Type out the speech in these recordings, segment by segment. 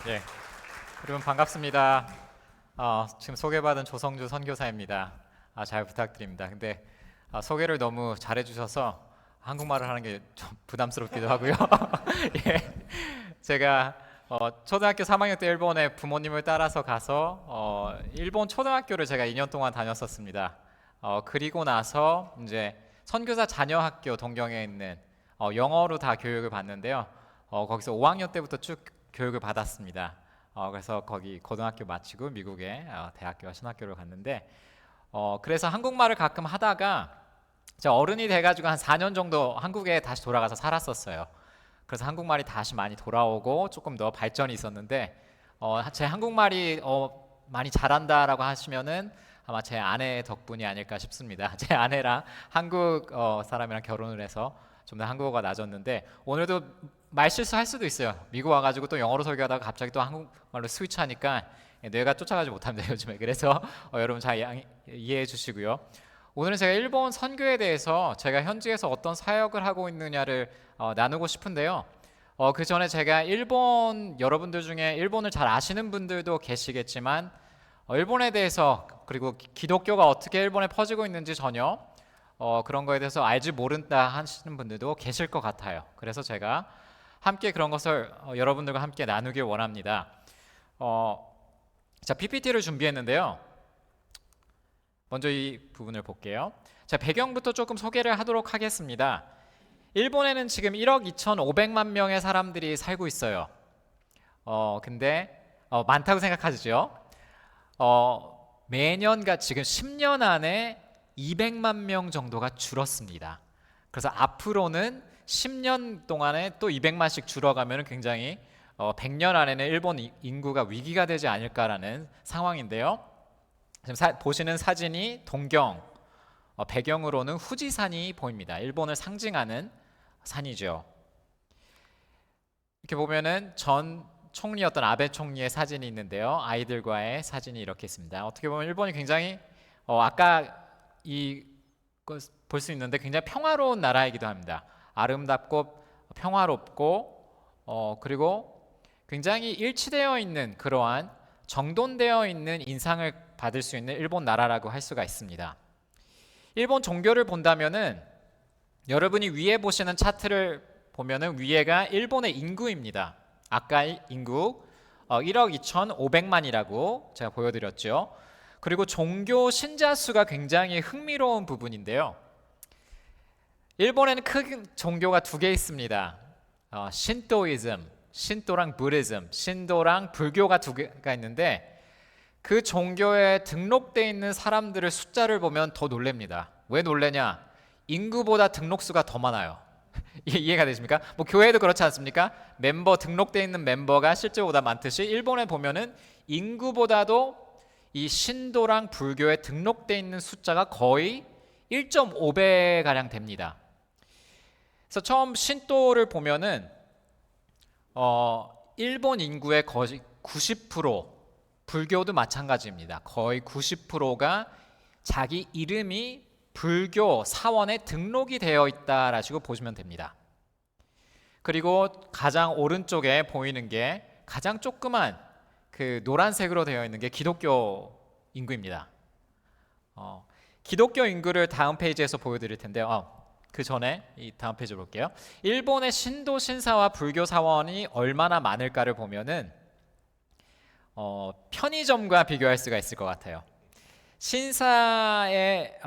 예, 여러분 반갑습니다. 지금 소개받은 조성주 선교사입니다. 잘 부탁드립니다. 근데 소개를 너무 잘해주셔서 한국말을 하는 게 좀 부담스럽기도 하고요. 예, 제가 초등학교 3학년 때 일본에 부모님을 따라서 가서 일본 초등학교를 제가 2년 동안 다녔었습니다. 그리고 나서 이제 선교사 자녀 학교 동경에 있는 영어로 다 교육을 받는데요. 거기서 5학년 때부터 쭉 교육을 받았습니다. 그래서 거기 고등학교 마치고 미국의 대학교와 신학교를 갔는데 그래서 한국말을 가끔 하다가 제가 어른이 돼가지고 한 4년 정도 한국에 다시 돌아가서 살았었어요. 그래서 한국말이 다시 많이 돌아오고 조금 더 발전이 있었는데 제 한국말이 많이 잘한다라고 하시면은 아마 제 아내 덕분이 아닐까 싶습니다. 제 아내랑 한국 사람이랑 결혼을 해서 좀 더 한국어가 낮았는데 오늘도 말 실수할 수도 있어요. 미국 와가지고 또 영어로 설교하다가 갑자기 또 한국말로 스위치하니까 뇌가 쫓아가지 못합니다 요즘에. 그래서 여러분 잘 이해해 주시고요. 오늘은 제가 일본 선교에 대해서 제가 현지에서 어떤 사역을 하고 있느냐를 나누고 싶은데요. 그 전에 제가 일본 여러분들 중에 일본을 잘 아시는 분들도 계시겠지만 일본에 대해서 그리고 기독교가 어떻게 일본에 퍼지고 있는지 전혀 그런 거에 대해서 알지 모른다 하시는 분들도 계실 것 같아요. 그래서 제가 함께 그런 것을 여러분들과 함께 나누길 원합니다. 자, PPT를 준비했는데요. 먼저 이 부분을 볼게요. 자, 배경부터 조금 소개를 하도록 하겠습니다. 일본에는 지금 1억 2,500만 명의 사람들이 살고 있어요. 근데 많다고 생각하시죠? 매년과 지금 10년 안에 200만 명 정도가 줄었습니다. 그래서 앞으로는 10년 동안에 또 200만씩 줄어가면 굉장히 100년 안에는 일본 인구가 위기가 되지 않을까라는 상황인데요. 지금 보시는 사진이 동경, 배경으로는 후지산이 보입니다. 일본을 상징하는 산이죠. 이렇게 보면은 전 총리였던 아베 총리의 사진이 있는데요. 아이들과의 사진이 이렇게 있습니다. 어떻게 보면 일본이 굉장히 아까 볼 수 있는데 굉장히 평화로운 나라이기도 합니다. 아름답고 평화롭고 그리고 굉장히 일치되어 있는 그러한 정돈되어 있는 인상을 받을 수 있는 일본 나라라고 할 수가 있습니다. 일본 종교를 본다면은 여러분이 위에 보시는 차트를 보면은 위에가 일본의 인구입니다. 아까 인구 1억 2,500만이라고 제가 보여드렸죠. 그리고 종교 신자 수가 굉장히 흥미로운 부분인데요. 일본에는 큰 종교가 두 개 있습니다. 신도이즘, 신도랑 부디즘, 신도랑 불교가 두 개가 있는데 그 종교에 등록되어 있는 사람들의 숫자를 보면 더 놀랍니다. 왜 놀래냐? 인구보다 등록 수가 더 많아요. 이해가 되십니까? 뭐 교회도 그렇지 않습니까? 등록되어 있는 멤버가 실제보다 많듯이 일본에 보면은 인구보다도 이 신도랑 불교에 등록되어 있는 숫자가 거의 1.5배 가량 됩니다. 그래서 처음 신도를 보면은 일본 인구의 거의 90%, 불교도 마찬가지입니다. 거의 90%가 자기 이름이 불교 사원에 등록이 되어 있다라고 보시면 됩니다. 그리고 가장 오른쪽에 보이는 게 가장 조그만 그 노란색으로 되어 있는 게 기독교 인구입니다. 기독교 인구를 다음 페이지에서 보여드릴 텐데요. 그 전에 이 다음 페이지 볼게요. 일본의 신도 신사와 불교 사원이 얼마나 많을까를 보면은 편의점과 비교할 수가 있을 것 같아요. 신사의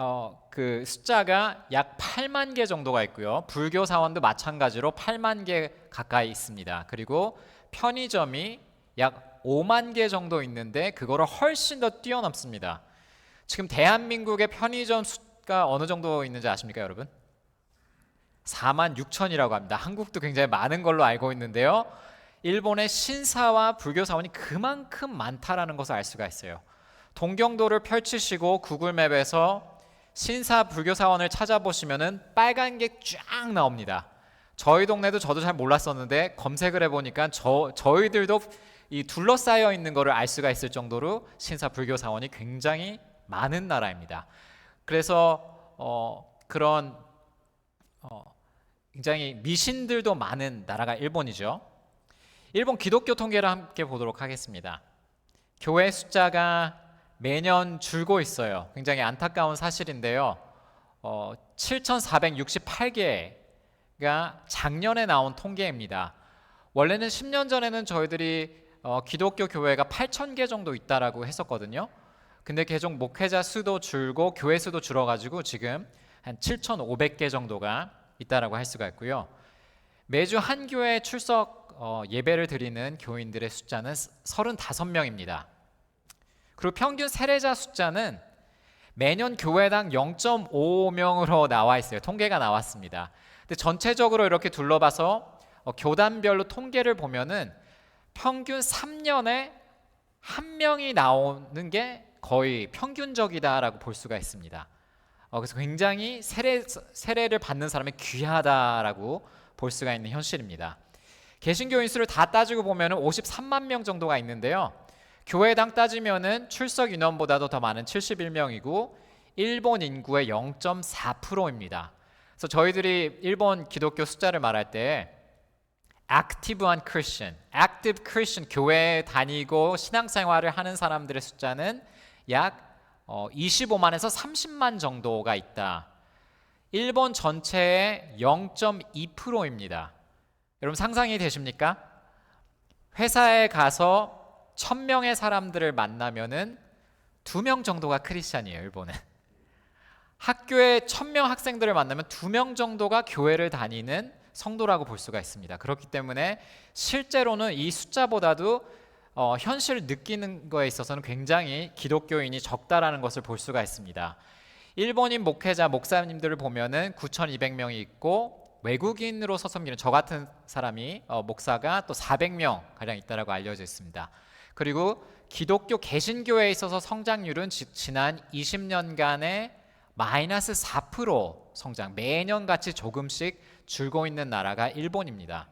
그 숫자가 약 8만 개 정도가 있고요. 불교 사원도 마찬가지로 8만 개 가까이 있습니다. 그리고 편의점이 약 5만 개 정도 있는데 그거를 훨씬 더 뛰어넘습니다. 지금 대한민국의 편의점 수가 어느 정도 있는지 아십니까, 여러분? 4만 6천이라고 합니다. 한국도 굉장히 많은 걸로 알고 있는데요. 일본의 신사와 불교 사원이 그만큼 많다라는 것을 알 수가 있어요. 동경도를 펼치시고 구글맵에서 신사 불교 사원을 찾아보시면은 빨간 게 쫙 나옵니다. 저희 동네도 저도 잘 몰랐었는데 검색을 해보니까 저희들도 이 둘러싸여 있는 것을 알 수가 있을 정도로 신사 불교 사원이 굉장히 많은 나라입니다. 그래서 그런 굉장히 미신들도 많은 나라가 일본이죠. 일본 기독교 통계를 함께 보도록 하겠습니다. 교회 숫자가 매년 줄고 있어요. 굉장히 안타까운 사실인데요. 7,468개가 작년에 나온 통계입니다. 원래는 10년 전에는 저희들이 기독교 교회가 8,000개 정도 있다라고 했었거든요. 근데 계속 목회자 수도 줄고 교회 수도 줄어가지고 지금 한 7,500개 정도가 있다라고 할 수가 있고요. 매주 한 교회에 출석 예배를 드리는 교인들의 숫자는 35명입니다. 그리고 평균 세례자 숫자는 매년 교회당 0.55명으로 나와 있어요. 통계가 나왔습니다. 근데 전체적으로 이렇게 둘러봐서 교단별로 통계를 보면은 평균 3년에 한 명이 나오는 게 거의 평균적이다라고 볼 수가 있습니다. 그래서 굉장히 세례를 받는 사람이 귀하다라고 볼 수가 있는 현실입니다. 개신교인 수를 다 따지고 보면 53만 명 정도가 있는데요. 교회당 따지면은 출석 인원보다도 더 많은 71명이고 일본 인구의 0.4%입니다. 그래서 저희들이 일본 기독교 숫자를 말할 때 액티브한 크리스천, 액티브 크리스천 교회에 다니고 신앙생활을 하는 사람들의 숫자는 약 25만에서 30만 정도가 있다. 일본 전체의 0.2%입니다. 여러분 상상이 되십니까? 회사에 가서 1,000명의 사람들을 만나면은 2명 정도가 크리스찬이에요. 일본은. 학교에 1,000명 학생들을 만나면 2명 정도가 교회를 다니는 성도라고 볼 수가 있습니다. 그렇기 때문에 실제로는 이 숫자보다도 현실을 느끼는 거에 있어서는 굉장히 기독교인이 적다라는 것을 볼 수가 있습니다. 일본인 목회자 목사님들을 보면은 9,200명이 있고 외국인으로서 섬기는 저 같은 사람이 목사가 또 400명 가량 있다라고 알려져 있습니다. 그리고 기독교 개신교회에 있어서 성장률은 지난 20년간의 마이너스 4% 성장, 매년 같이 조금씩 줄고 있는 나라가 일본입니다.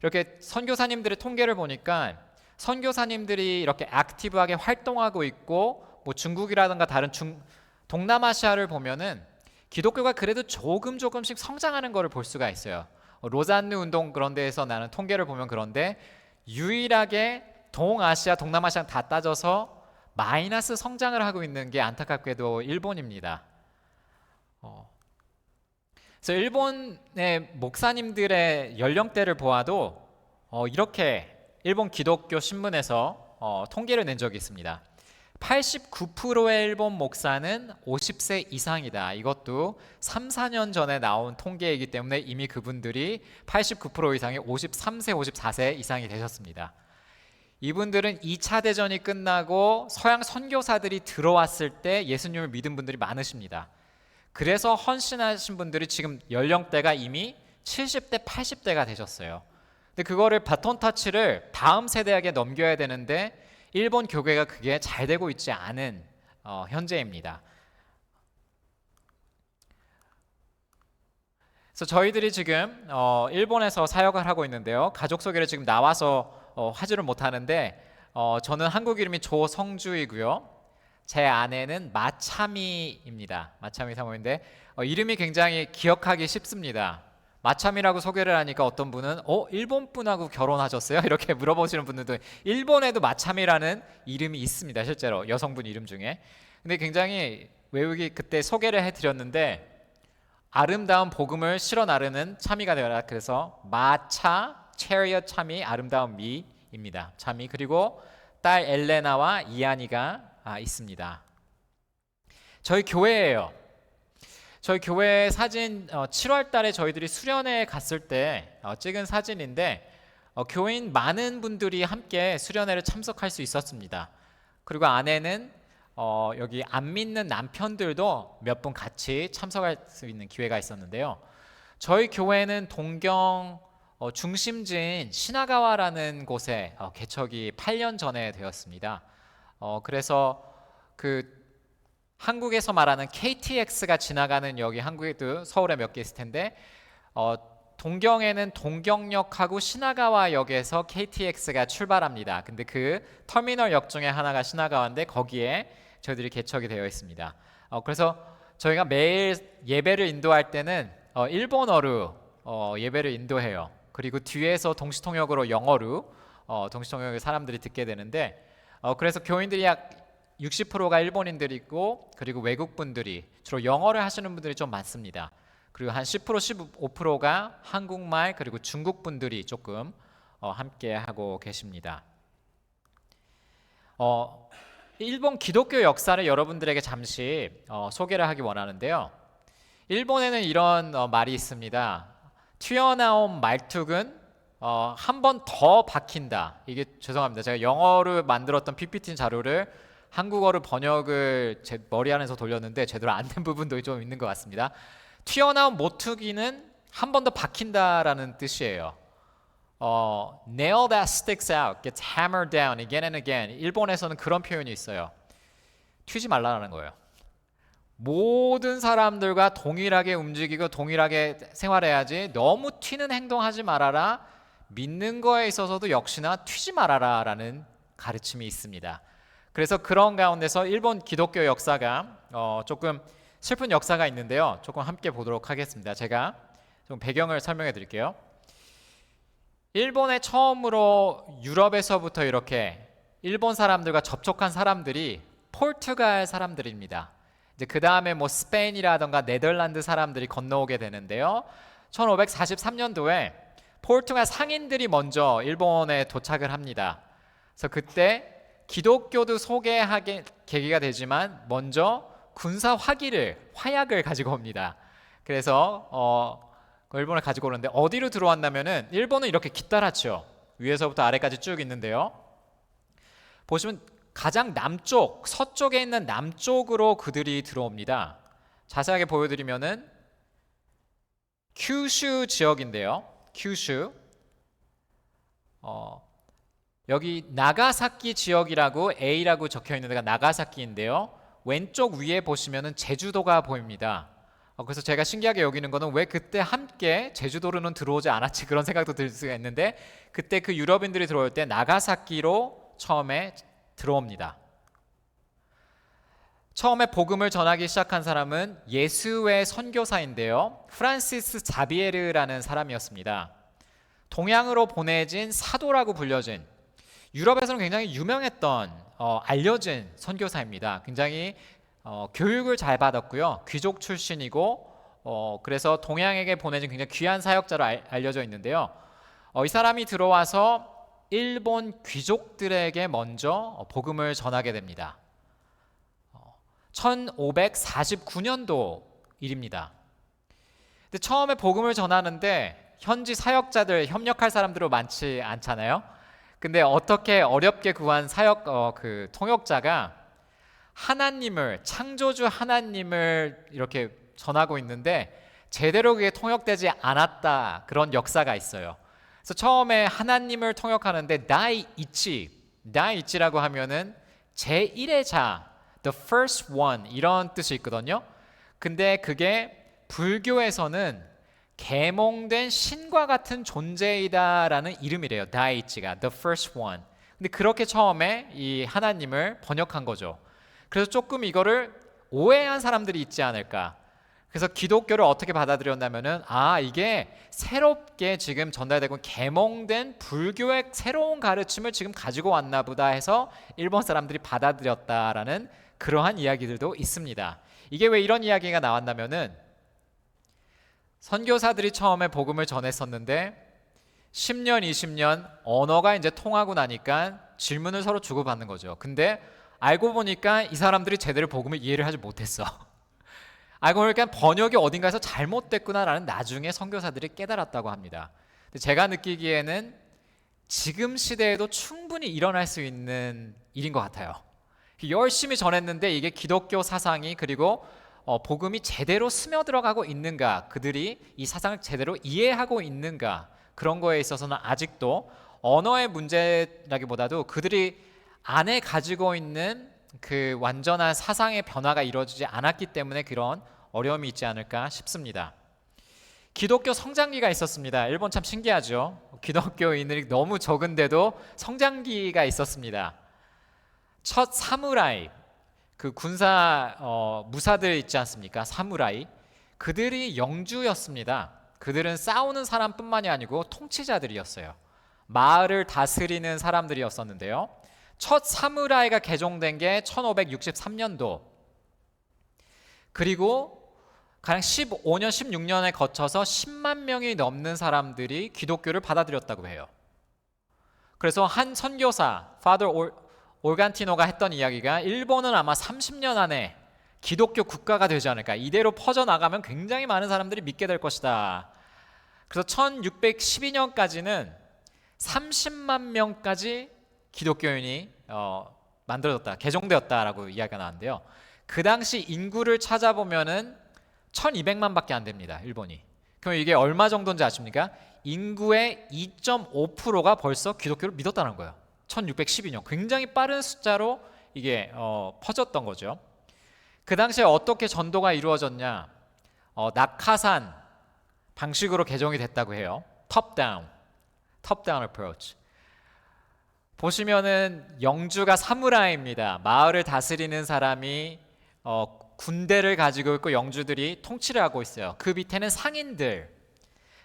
이렇게 선교사님들의 통계를 보니까 선교사님들이 이렇게 액티브하게 활동하고 있고 뭐 중국이라든가 다른 동남아시아를 보면은 기독교가 그래도 조금씩 성장하는 것을 볼 수가 있어요. 로잔느 운동 그런 데에서 나는 통계를 보면 그런데 유일하게 동아시아, 동남아시아 다 따져서 마이너스 성장을 하고 있는 게 안타깝게도 일본입니다. 그래서 일본의 목사님들의 연령대를 보아도 이렇게 일본 기독교 신문에서 통계를 낸 적이 있습니다. 89%의 일본 목사는 50세 이상이다. 이것도 3, 4년 전에 나온 통계이기 때문에 이미 그분들이 89% 이상이 53세, 54세 이상이 되셨습니다. 이분들은 2차 대전이 끝나고 서양 선교사들이 들어왔을 때 예수님을 믿은 분들이 많으십니다. 그래서 헌신하신 분들이 지금 연령대가 이미 70대, 80대가 되셨어요. 근데 그거를 바톤 터치를 다음 세대에게 넘겨야 되는데 일본 교회가 그게 잘 되고 있지 않은 현재입니다. 그래서 저희들이 지금 일본에서 사역을 하고 있는데요. 가족 소개를 지금 나와서 하지를 못하는데 저는 한국 이름이 조성주이고요. 제 아내는 마차미입니다. 마차미 사모인데 이름이 굉장히 기억하기 쉽습니다. 마차미라고 소개를 하니까 어떤 분은 일본 분하고 결혼하셨어요? 이렇게 물어보시는 분들도 일본에도 마차미라는 이름이 있습니다. 실제로 여성분 이름 중에. 근데 굉장히 외우기 그때 소개를 해드렸는데 아름다운 복음을 실어 나르는 차미가 되어라. 그래서 마차 체리엇 차미 아름다운 미입니다. 차미. 그리고 딸 엘레나와 이안이가 있습니다. 저희 교회예요. 저희 교회 사진 7월 달에 저희들이 수련회 갔을 때 찍은 사진인데 교인 많은 분들이 함께 수련회를 참석할 수 있었습니다. 그리고 아내는 여기 안 믿는 남편들도 몇 분 같이 참석할 수 있는 기회가 있었는데요. 저희 교회는 동경 중심지인 시나가와라는 곳에 개척이 8년 전에 되었습니다. 그래서 그 한국에서 말하는 KTX가 지나가는 역이 한국에도 서울에 몇 개 있을 텐데 동경에는 동경역하고 시나가와 역에서 KTX가 출발합니다. 근데 그 터미널 역 중에 하나가 시나가와인데 거기에 저희들이 개척이 되어 있습니다. 그래서 저희가 매일 예배를 인도할 때는 일본어로 예배를 인도해요. 그리고 뒤에서 동시통역으로 영어로 동시통역의 사람들이 듣게 되는데 그래서 교인들이 약 60%가 일본인들이고 그리고 외국분들이 주로 영어를 하시는 분들이 좀 많습니다. 그리고 한 10% 15%가 한국말 그리고 중국분들이 조금 함께 하고 계십니다. 일본 기독교 역사를 여러분들에게 잠시 소개를 하기 원하는데요. 일본에는 이런 말이 있습니다. 튀어나온 말뚝은 한 번 더 박힌다. 이게 죄송합니다. 제가 영어로 만들었던 PPT 자료를 한국어로 번역을 제 머리 안에서 돌렸는데 제대로 안 된 부분도 좀 있는 것 같습니다. 튀어나온 모퉁이는 한 번 더 박힌다라는 뜻이에요. Nail that sticks out gets hammered down again and again. 일본에서는 그런 표현이 있어요. 튀지 말라는 거예요. 모든 사람들과 동일하게 움직이고 동일하게 생활해야지 너무 튀는 행동하지 말아라. 믿는 거에 있어서도 역시나 튀지 말아라 라는 가르침이 있습니다. 그래서 그런 가운데서 일본 기독교 역사가 조금 슬픈 역사가 있는데요. 조금 함께 보도록 하겠습니다. 제가 좀 배경을 설명해 드릴게요. 일본에 처음으로 유럽에서부터 이렇게 일본 사람들과 접촉한 사람들이 포르투갈 사람들입니다. 이제 그 다음에 뭐 스페인이라던가 네덜란드 사람들이 건너오게 되는데요. 1543년도에 포르투갈 상인들이 먼저 일본에 도착을 합니다. 그래서 그때 기독교도 소개하게 계기가 되지만 먼저 군사 화약을 가지고 옵니다. 그래서 일본을 가지고 오는데 어디로 들어왔냐면은 일본은 이렇게 길다랗죠. 위에서부터 아래까지 쭉 있는데요. 보시면 가장 남쪽, 서쪽에 있는 남쪽으로 그들이 들어옵니다. 자세하게 보여드리면은 큐슈 지역인데요. 큐슈. 여기 나가사키 지역이라고 A라고 적혀 있는 데가 나가사키인데요. 왼쪽 위에 보시면은 제주도가 보입니다. 그래서 제가 신기하게 여기는 거는 왜 그때 함께 제주도로는 들어오지 않았지 그런 생각도 들 수가 있는데 그때 그 유럽인들이 들어올 때 나가사키로 처음에 들어옵니다. 처음에 복음을 전하기 시작한 사람은 예수의 선교사인데요. 프란시스 자비에르라는 사람이었습니다. 동양으로 보내진 사도라고 불려진 유럽에서는 굉장히 유명했던 알려진 선교사입니다. 굉장히 교육을 잘 받았고요. 귀족 출신이고 그래서 동양에게 보내진 굉장히 귀한 사역자로 알려져 있는데요. 이 사람이 들어와서 일본 귀족들에게 먼저 복음을 전하게 됩니다. 1549년도 일입니다. 근데 처음에 복음을 전하는데 현지 사역자들 협력할 사람들은 많지 않잖아요. 근데 어떻게 어렵게 구한 그 통역자가 하나님을 창조주 하나님을 이렇게 전하고 있는데 제대로 그게 통역되지 않았다 그런 역사가 있어요. 그래서 처음에 하나님을 통역하는데 다이이치라고 하면은 제1의 자, the first one 이런 뜻이 있거든요. 근데 그게 불교에서는 계몽된 신과 같은 존재이다라는 이름이래요. 다이치가 the first one. 근데 그렇게 처음에 이 하나님을 번역한 거죠. 그래서 조금 이거를 오해한 사람들이 있지 않을까. 그래서 기독교를 어떻게 받아들였냐면은 이게 새롭게 지금 전달되고 계몽된 불교의 새로운 가르침을 지금 가지고 왔나 보다 해서 일본 사람들이 받아들였다라는 그러한 이야기들도 있습니다. 이게 왜 이런 이야기가 나왔냐면은 선교사들이 처음에 복음을 전했었는데 10년, 20년 언어가 이제 통하고 나니까 질문을 서로 주고받는 거죠. 근데 알고 보니까 이 사람들이 제대로 복음을 이해를 하지 못했어. 알고 보니까 번역이 어딘가에서 잘못됐구나라는 나중에 선교사들이 깨달았다고 합니다. 근데 제가 느끼기에는 지금 시대에도 충분히 일어날 수 있는 일인 것 같아요. 열심히 전했는데 이게 기독교 사상이 그리고 복음이 제대로 스며들어가고 있는가, 그들이 이 사상을 제대로 이해하고 있는가, 그런 거에 있어서는 아직도 언어의 문제라기보다도 그들이 안에 가지고 있는 그 완전한 사상의 변화가 이루어지지 않았기 때문에 그런 어려움이 있지 않을까 싶습니다. 기독교 성장기가 있었습니다. 일본 참 신기하죠. 기독교인들이 너무 적은데도 성장기가 있었습니다. 첫 사무라이, 그 군사 무사들 있지 않습니까? 사무라이, 그들이 영주였습니다. 그들은 싸우는 사람뿐만이 아니고 통치자들이었어요. 마을을 다스리는 사람들이었었는데요. 첫 사무라이가 개종된 게 1563년도. 그리고 가령 15년, 16년에 거쳐서 10만 명이 넘는 사람들이 기독교를 받아들였다고 해요. 그래서 한 선교사, 파더 올간티노가 했던 이야기가 일본은 아마 30년 안에 기독교 국가가 되지 않을까. 이대로 퍼져나가면 굉장히 많은 사람들이 믿게 될 것이다. 그래서 1612년까지는 30만 명까지 기독교인이 만들어졌다, 개종되었다라고 이야기가 나왔는데요. 그 당시 인구를 찾아보면은 1200만 밖에 안 됩니다, 일본이. 그럼 이게 얼마 정도인지 아십니까? 인구의 2.5%가 벌써 기독교를 믿었다는 거예요. 1612년. 굉장히 빠른 숫자로 이게 퍼졌던 거죠. 그 당시에 어떻게 전도가 이루어졌냐? 낙하산 방식으로 개종이 됐다고 해요. top down approach. 보시면은 영주가 사무라이입니다. 마을을 다스리는 사람이 군대를 가지고 있고 영주들이 통치를 하고 있어요. 그 밑에는 상인들,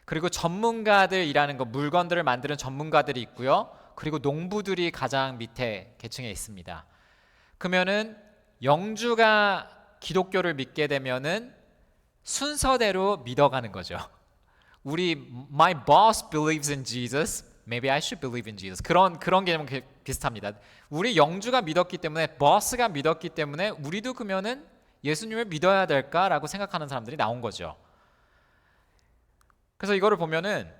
그리고 전문가들이라는 거, 물건들을 만드는 전문가들이 있고요. 그리고 농부들이 가장 밑에 계층에 있습니다. 그러면은 영주가 기독교를 믿게 되면은 순서대로 믿어가는 거죠. my boss believes in Jesus, maybe I should believe in Jesus. 그런 개념은 비슷합니다. 우리 영주가 믿었기 때문에, 보스가 믿었기 때문에 우리도 그러면은 예수님을 믿어야 될까라고 생각하는 사람들이 나온 거죠. 그래서 이거를 보면은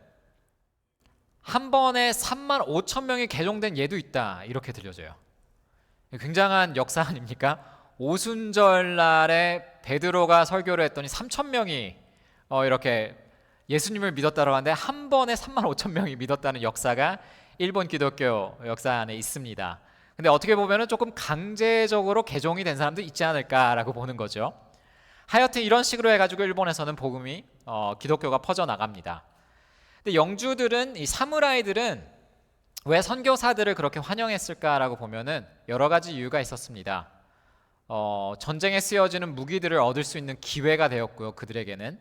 한 번에 3만 5천 명이 개종된 예도 있다, 이렇게 들려져요. 굉장한 역사 아닙니까? 오순절날에 베드로가 설교를 했더니 3천 명이 이렇게 예수님을 믿었다고 하는데 한 번에 3만 5천 명이 믿었다는 역사가 일본 기독교 역사 안에 있습니다. 근데 어떻게 보면은 조금 강제적으로 개종이 된 사람도 있지 않을까라고 보는 거죠. 하여튼 이런 식으로 해가지고 일본에서는 복음이 기독교가 퍼져나갑니다. 근데 영주들은, 이 사무라이들은 왜 선교사들을 그렇게 환영했을까라고 보면은 여러 가지 이유가 있었습니다. 전쟁에 쓰여지는 무기들을 얻을 수 있는 기회가 되었고요. 그들에게는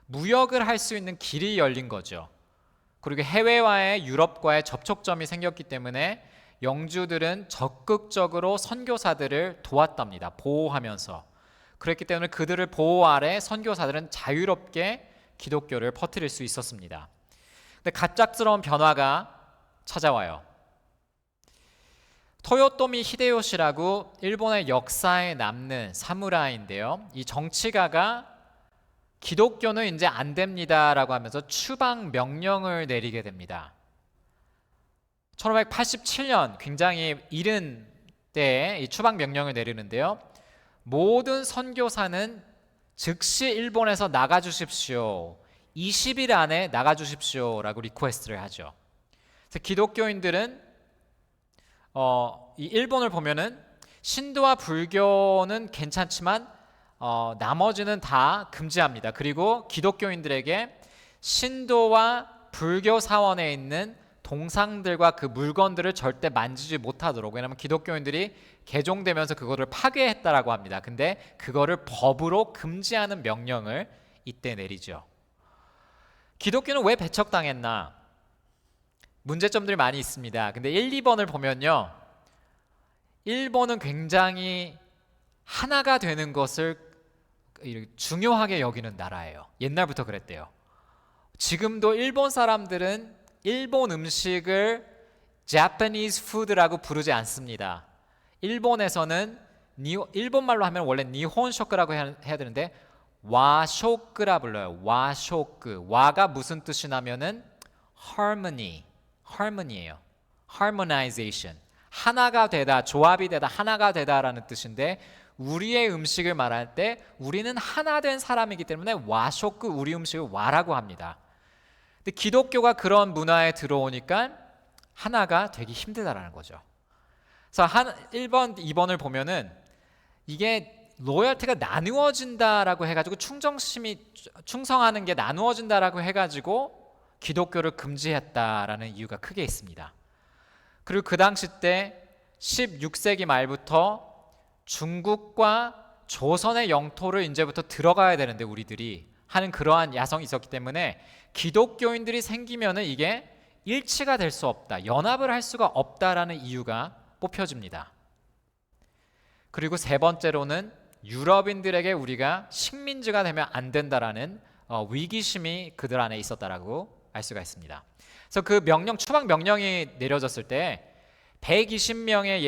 무역을 할 수 있는 길이 열린 거죠. 그리고 해외와의, 유럽과의 접촉점이 생겼기 때문에 영주들은 적극적으로 선교사들을 도왔답니다. 보호하면서. 그랬기 때문에 그들을 보호 아래 선교사들은 자유롭게 기독교를 퍼뜨릴 수 있었습니다. 근데 갑작스러운 변화가 찾아와요. 토요토미 히데요시라고 일본의 역사에 남는 사무라이인데요. 이 정치가가 기독교는 이제 안 됩니다라고 하면서 추방 명령을 내리게 됩니다. 1587년, 굉장히 이른 때에 이 추방 명령을 내리는데요. 모든 선교사는 즉시 일본에서 나가주십시오. 20일 안에 나가주십시오라고 리퀘스트를 하죠. 그래서 기독교인들은 이 일본을 보면은 신도와 불교는 괜찮지만 나머지는 다 금지합니다. 그리고 기독교인들에게 신도와 불교 사원에 있는 동상들과 그 물건들을 절대 만지지 못하도록, 왜냐하면 기독교인들이 개종되면서 그거를 파괴했다라고 합니다. 근데 그거를 법으로 금지하는 명령을 이때 내리죠. 기독교는 왜 배척당했나? 문제점들이 많이 있습니다. 근데 1, 2번을 보면요, 일본은 굉장히 하나가 되는 것을 중요하게 여기는 나라예요. 옛날부터 그랬대요. 지금도 일본 사람들은 일본 음식을 Japanese food라고 부르지 않습니다. 일본에서는 일본말로 하면 원래 니혼쇼크라고 해야 되는데 와쇼크라 불러요. 와쇼크. 와가 무슨 뜻이냐면은 harmony예요. harmonization. 하나가 되다, 조합이 되다, 하나가 되다라는 뜻인데, 우리의 음식을 말할 때 우리는 하나 된 사람이기 때문에 와쇼크, 우리 음식을 와라고 합니다. 근데 기독교가 그런 문화에 들어오니까 하나가 되기 힘들다라는 거죠. 그래서 1번, 2번을 보면은 이게 로열티가 나누어진다라고 해가지고, 충성하는 게 나누어진다라고 해가지고 기독교를 금지했다라는 이유가 크게 있습니다. 그리고 그 당시 때 16세기 말부터 중국과 조선의 영토를 이제부터 들어가야 되는데 우리들이 하는 그러한 야성이 있었기 때문에 기독교인들이 생기면은 이게 일치가 될 수 없다, 연합을 할 수가 없다라는 이유가 뽑혀집니다. 그리고 세 번째로는 유럽인들에게 우리가 식민지가 되면 안 된다라는 위기심이 그들 안에 있었다라고 알 수가 있습니다. 그래서 그 명령, 추방 명령이 내려졌을 때 120명의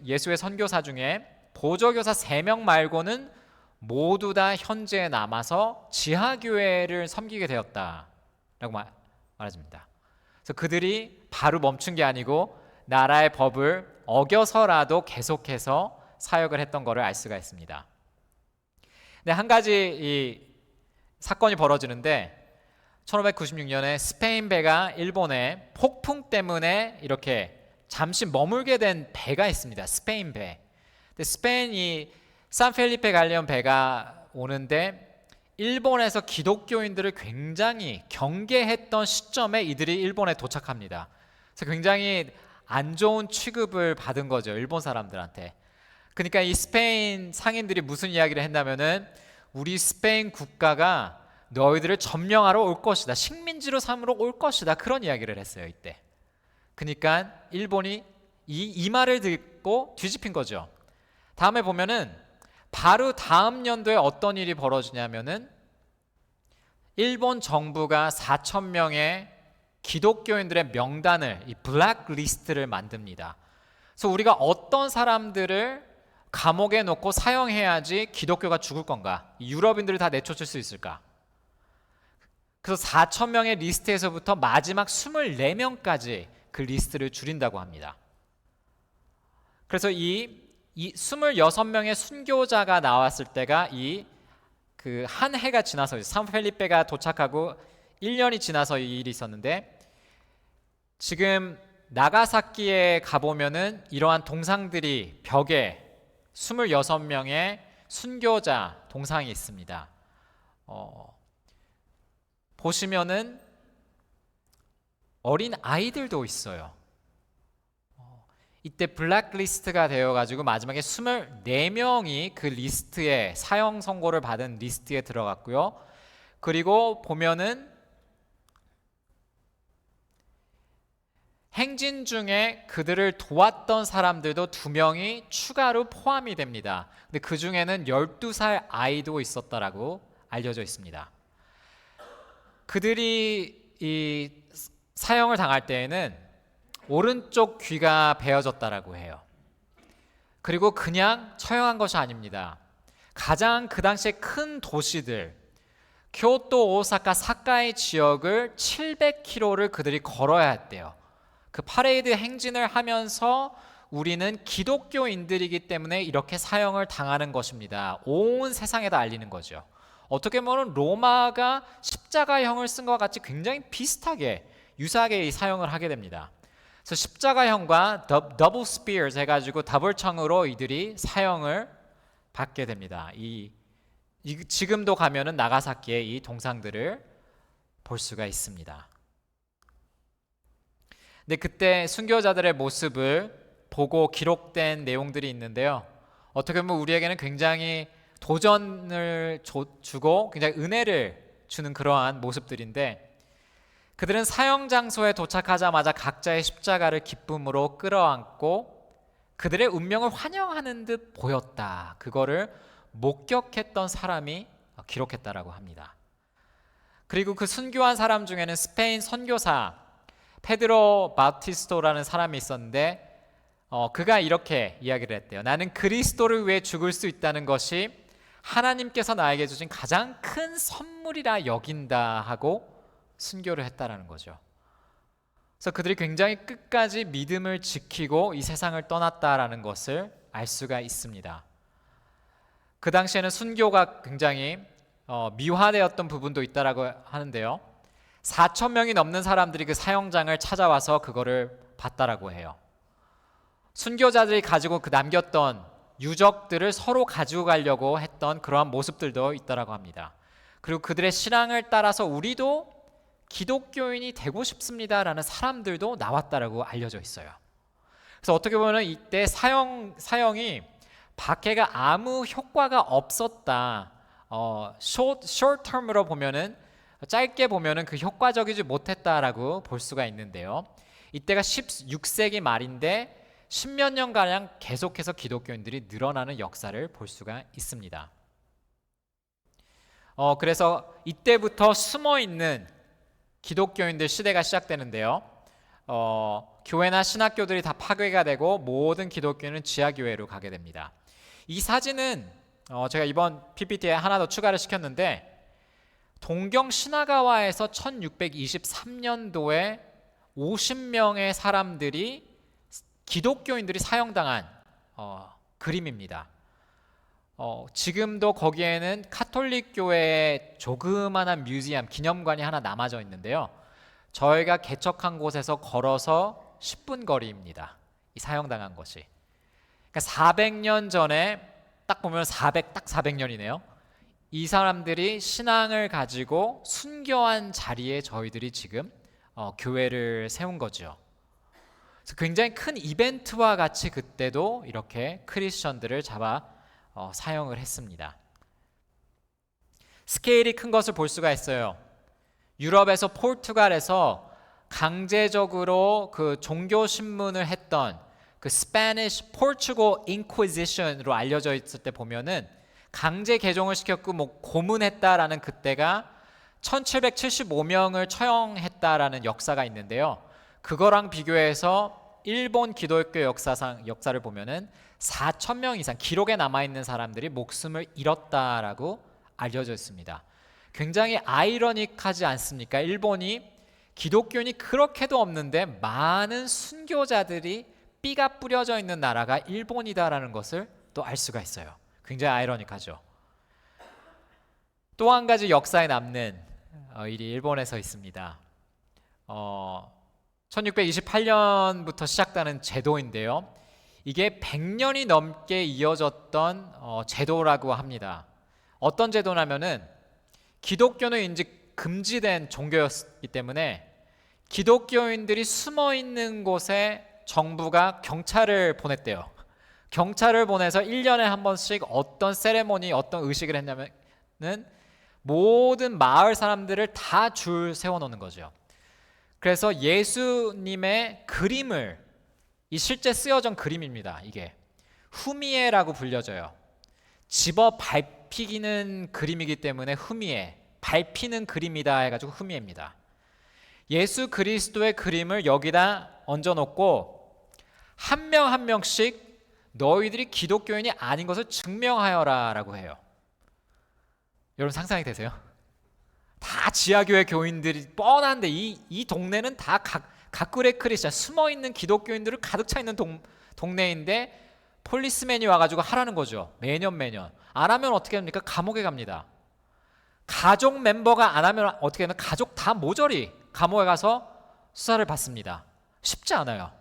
예수의 선교사 중에 보조교사 3명 말고는 모두 다 현지에 남아서 지하교회를 섬기게 되었다라고 말해집니다. 그래서 그들이 바로 멈춘 게 아니고 나라의 법을 어겨서라도 계속해서 사역을 했던 것을 알 수가 있습니다. 근데 한 가지 이 사건이 벌어지는데 1596년에 스페인 배가 일본에 폭풍 때문에 이렇게 잠시 머물게 된 배가 있습니다. 스페인 배. 근데 스페인이 산펠리페 갈레온 배가 오는데 일본에서 기독교인들을 굉장히 경계했던 시점에 이들이 일본에 도착합니다. 그래서 굉장히 안 좋은 취급을 받은 거죠, 일본 사람들한테. 그러니까 이 스페인 상인들이 무슨 이야기를 했냐면은 우리 스페인 국가가 너희들을 점령하러 올 것이다, 식민지로 삼으러 올 것이다, 그런 이야기를 했어요 이때. 그러니까 일본이 이 말을 듣고 뒤집힌 거죠. 다음에 보면은 바로 다음 연도에 어떤 일이 벌어지냐면은 일본 정부가 4,000명의 기독교인들의 명단을, 이 블랙리스트를 만듭니다. 그래서 우리가 어떤 사람들을 감옥에 놓고 사형해야지 기독교가 죽을 건가, 유럽인들을 다 내쫓을 수 있을까. 그래서 4,000명의 리스트에서부터 마지막 24명까지 그 리스트를 줄인다고 합니다. 그래서 이 26명의 순교자가 나왔을 때가 그 한 해가 지나서 산펠리페가 도착하고 1년이 지나서 이 일이 있었는데, 지금 나가사키에 가보면은 이러한 동상들이 벽에 26명의 순교자 동상이 있습니다. 보시면은 어린 아이들도 있어요. 이때 블랙리스트가 되어가지고 마지막에 24명이 그 리스트에, 사형 선고를 받은 리스트에 들어갔고요. 그리고 보면은 행진 중에 그들을 도왔던 사람들도 2명이 추가로 포함이 됩니다. 근데 그 중에는 12살 아이도 있었다라고 알려져 있습니다. 그들이 이 사형을 당할 때에는 오른쪽 귀가 베어졌다라고 해요. 그리고 그냥 처형한 것이 아닙니다. 가장 그 당시에 큰 도시들, 교토, 오사카, 사카이 지역을 700km를 그들이 걸어야 했대요. 그 파레이드 행진을 하면서 우리는 기독교인들이기 때문에 이렇게 사형을 당하는 것입니다, 온 세상에다 알리는 거죠. 어떻게 보면 로마가 십자가형을 쓴 것과 같이 굉장히 비슷하게, 유사하게 이 사형을 하게 됩니다. 그래서 십자가형과 더블 스피어스 해가지고 더블 청으로 이들이 사형을 받게 됩니다. 지금도 가면은 나가사키에 이 동상들을 볼 수가 있습니다. 근데 그때 순교자들의 모습을 보고 기록된 내용들이 있는데요, 어떻게 보면 우리에게는 굉장히 도전을 주고 굉장히 은혜를 주는 그러한 모습들인데, 그들은 사형 장소에 도착하자마자 각자의 십자가를 기쁨으로 끌어안고 그들의 운명을 환영하는 듯 보였다, 그거를 목격했던 사람이 기록했다라고 합니다. 그리고 그 순교한 사람 중에는 스페인 선교사 페드로 바티스토라는 사람이 있었는데, 그가 이렇게 이야기를 했대요. 나는 그리스도를 위해 죽을 수 있다는 것이 하나님께서 나에게 주신 가장 큰 선물이라 여긴다 하고 순교를 했다라는 거죠. 그래서 그들이 굉장히 끝까지 믿음을 지키고 이 세상을 떠났다라는 것을 알 수가 있습니다. 그 당시에는 순교가 굉장히 미화되었던 부분도 있다라고 하는데요, 4,000명이 넘는 사람들이 그 사형장을 찾아와서 그거를 봤다라고 해요. 순교자들이 가지고 남겼던 유적들을 서로 가지고 가려고 했던 그러한 모습들도 있다라고 합니다. 그리고 그들의 신앙을 따라서 우리도 기독교인이 되고 싶습니다라는 사람들도 나왔다라고 알려져 있어요. 그래서 어떻게 보면 이때 사형이 박해가 아무 효과가 없었다, short term으로 보면은 짧게 보면은 그 효과적이지 못했다라고 볼 수가 있는데요. 이때가 16세기 말인데 10몇 년가량 계속해서 기독교인들이 늘어나는 역사를 볼 수가 있습니다. 그래서 이때부터 숨어있는 기독교인들 시대가 시작되는데요. 교회나 신학교들이 다 파괴가 되고 모든 기독교인은 지하교회로 가게 됩니다. 이 사진은 제가 이번 PPT에 하나 더 추가를 시켰는데 동경 시나가와에서 1623년도에 50명의 사람들이 기독교인들이 사형당한 그림입니다. 지금도 거기에는 카톨릭 교회의 조그마한 뮤지엄 기념관이 하나 남아져 있는데요. 저희가 개척한 곳에서 걸어서 10분 거리입니다. 이 사형당한 것이. 그러니까 400년 전에 딱 보면 딱 400년이네요. 이 사람들이 신앙을 가지고 순교한 자리에 저희들이 지금 교회를 세운 거죠. 그래서 굉장히 큰 이벤트와 같이 그때도 이렇게 크리스천들을 잡아 사용을 했습니다. 스케일이 큰 것을 볼 수가 있어요. 유럽에서 포르투갈에서 강제적으로 그 종교 신문을 했던 그 Spanish Portugal Inquisition으로 알려져 있을 때 보면은 강제 개종을 시켰고 고문했다라는 그때가 1775명을 처형했다라는 역사가 있는데요. 그거랑 비교해서 일본 기독교 역사를 보면은 4,000명 이상 기록에 남아 있는 사람들이 목숨을 잃었다라고 알려져 있습니다. 굉장히 아이러닉하지 않습니까? 일본이 기독교인이 그렇게도 없는데 많은 순교자들이 삐가 뿌려져 있는 나라가 일본이다라는 것을 또 알 수가 있어요. 굉장히 아이러닉하죠. 또 한 가지 역사에 남는 일이 일본에서 있습니다. 1628년부터 시작되는 제도인데요. 이게 100년이 넘게 이어졌던 제도라고 합니다. 어떤 제도냐면은 기독교는 이제 금지된 종교였기 때문에 기독교인들이 숨어 있는 곳에 정부가 경찰을 보냈대요. 경찰을 보내서 1년에 한 번씩 어떤 세레모니, 어떤 의식을 했냐면은 모든 마을 사람들을 다 줄 세워놓는 거죠. 그래서 예수님의 그림을, 이 실제 쓰여진 그림입니다. 이게 후미에라고 불려져요. 집어 밟히는 그림이기 때문에 후미에, 밟히는 그림이다 해가지고 후미에입니다. 예수 그리스도의 그림을 여기다 얹어놓고 한 명 한 명씩 너희들이 기독교인이 아닌 것을 증명하여라 라고 해요. 여러분 상상이 되세요? 다 지하교회 교인들이 뻔한데 이 동네는 다 가꾸레 크리스찬, 숨어있는 기독교인들을 가득 차 있는 동네인데 폴리스맨이 와가지고 하라는 거죠. 매년 안 하면 어떻게 합니까? 감옥에 갑니다. 가족 멤버가 안 하면 어떻게 하면 가족 다 모조리 감옥에 가서 수사를 받습니다. 쉽지 않아요.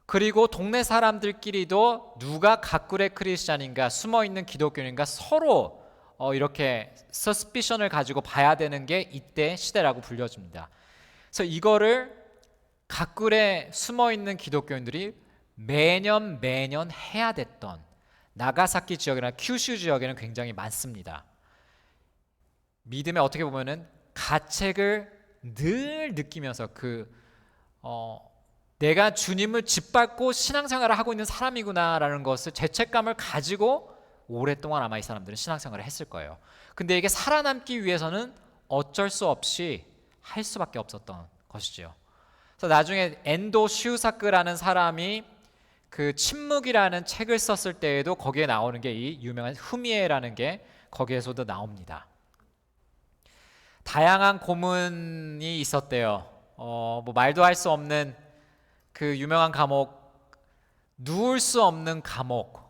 그리고 동네 사람들끼리도 누가 가꾸레 크리스찬인가 숨어있는 기독교인인가 서로 이렇게 서스피션을 가지고 봐야 되는 게 이때 시대라고 불려집니다. 그래서 이거를 가꾸레 숨어있는 기독교인들이 매년 해야 됐던 나가사키 지역이나 큐슈 지역에는 굉장히 많습니다. 믿음에 어떻게 보면은 가책을 늘 느끼면서 내가 주님을 짓밟고 신앙생활을 하고 있는 사람이구나라는 것을 죄책감을 가지고 오랫동안 아마 이 사람들은 신앙생활을 했을 거예요. 근데 이게 살아남기 위해서는 어쩔 수 없이 할 수밖에 없었던 것이죠. 그래서 나중에 엔도 시우사크라는 사람이 그 침묵이라는 책을 썼을 때에도 거기에 나오는 게 이 유명한 후미에라는 게 거기에서도 나옵니다. 다양한 고문이 있었대요. 말도 할 수 없는 그 유명한 감옥, 누울 수 없는 감옥,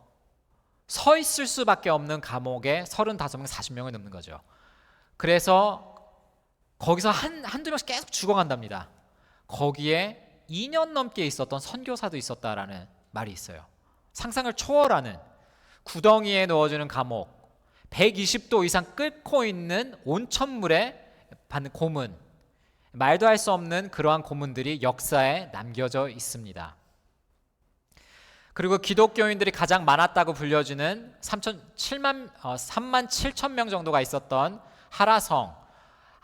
서 있을 수밖에 없는 감옥에 35명, 40명이 넘는 거죠. 그래서 거기서 한두 명씩 계속 죽어간답니다. 거기에 2년 넘게 있었던 선교사도 있었다라는 말이 있어요. 상상을 초월하는 구덩이에 넣어주는 감옥, 120도 이상 끓고 있는 온천물에 받는 고문, 말도 할 수 없는 그러한 고문들이 역사에 남겨져 있습니다. 그리고 기독교인들이 가장 많았다고 불려지는 3만 7천 명 정도가 있었던 하라성,